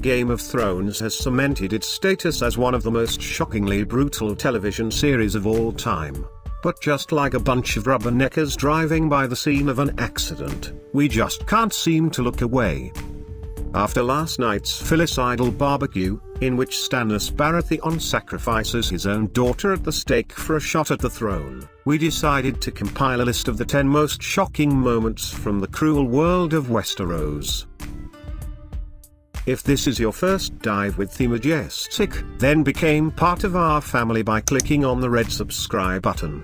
Game of Thrones has cemented its status as one of the most shockingly brutal television series of all time. But just like a bunch of rubberneckers driving by the scene of an accident, we just can't seem to look away. After last night's filicidal barbecue, in which Stannis Baratheon sacrifices his own daughter at the stake for a shot at the throne, we decided to compile a list of the 10 most shocking moments from the cruel world of Westeros. If this is your first dive with the majestic, then become part of our family by clicking on the red subscribe button.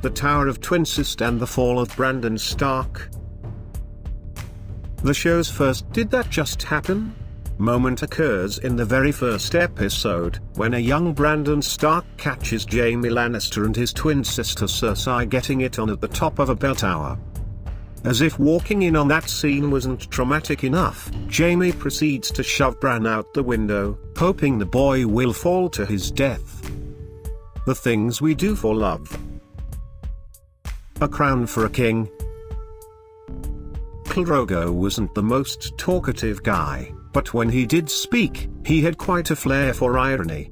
The Tower of Twincest and the Fall of Brandon Stark. The show's first "Did that just happen?" moment occurs in the very first episode, when a young Brandon Stark catches Jaime Lannister and his twin sister Cersei getting it on at the top of a bell tower. As if walking in on that scene wasn't traumatic enough, Jaime proceeds to shove Bran out the window, hoping the boy will fall to his death. The things we do for love. A crown for a king. Khal Drogo wasn't the most talkative guy, but when he did speak, he had quite a flair for irony.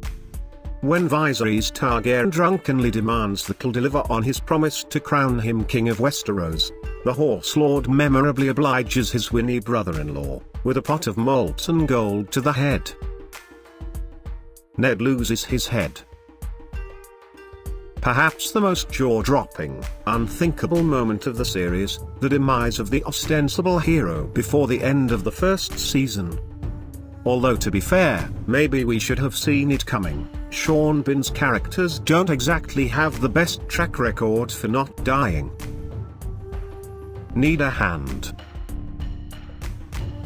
When Viserys Targaryen drunkenly demands that Khal deliver on his promise to crown him king of Westeros, the Horse Lord memorably obliges his Winnie brother-in-law with a pot of molten gold to the head. Ned loses his head. Perhaps the most jaw-dropping, unthinkable moment of the series, the demise of the ostensible hero before the end of the first season. Although to be fair, maybe we should have seen it coming. Sean Bean's characters don't exactly have the best track record for not dying. Need a hand.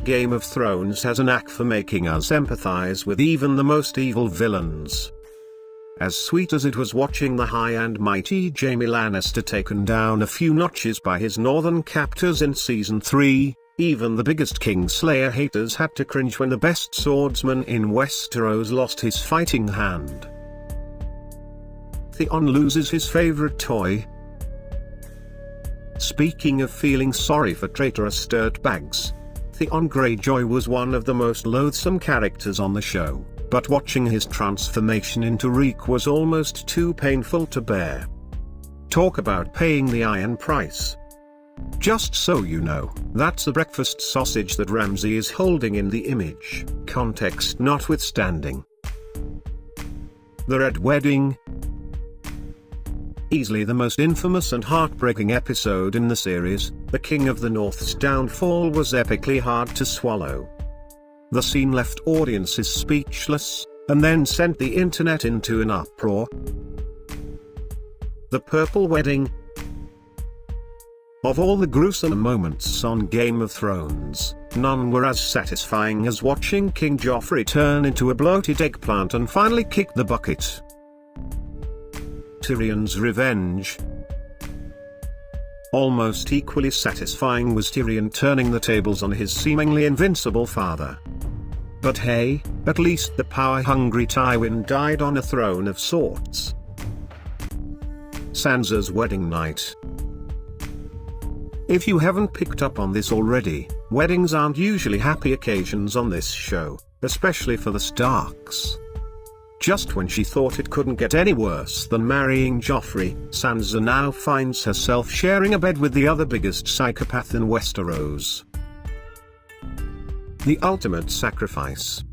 Game of Thrones has a knack for making us empathize with even the most evil villains. As sweet as it was watching the high and mighty Jaime Lannister taken down a few notches by his northern captors in Season 3, even the biggest Kingslayer haters had to cringe when the best swordsman in Westeros lost his fighting hand. Theon loses his favorite toy. Speaking of feeling sorry for traitorous dirtbags, Theon Greyjoy was one of the most loathsome characters on the show, but watching his transformation into Reek was almost too painful to bear. Talk about paying the iron price. Just so you know, that's the breakfast sausage that Ramsay is holding in the image, context notwithstanding. The Red Wedding. Easily the most infamous and heartbreaking episode in the series, the King of the North's downfall was epically hard to swallow. The scene left audiences speechless, and then sent the internet into an uproar. The Purple Wedding. Of all the gruesome moments on Game of Thrones, none were as satisfying as watching King Joffrey turn into a bloated eggplant and finally kick the bucket. Tyrion's revenge. Almost equally satisfying was Tyrion turning the tables on his seemingly invincible father. But hey, at least the power-hungry Tywin died on a throne of sorts. Sansa's wedding night. If you haven't picked up on this already, weddings aren't usually happy occasions on this show, especially for the Starks. Just when she thought it couldn't get any worse than marrying Joffrey, Sansa now finds herself sharing a bed with the other biggest psychopath in Westeros. The ultimate sacrifice.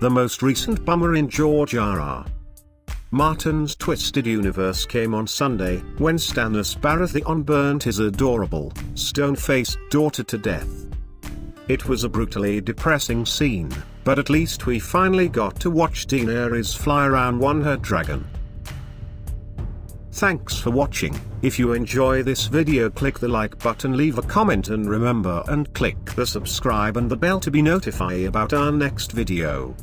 The most recent bummer in George R.R. Martin's twisted universe came on Sunday, when Stannis Baratheon burnt his adorable, stone-faced daughter to death. It was a brutally depressing scene, but at least we finally got to watch Daenerys fly around on her dragon. Thanks for watching. If you enjoy this video, click the like button, leave a comment, and remember and click the subscribe and the bell to be notified about our next video.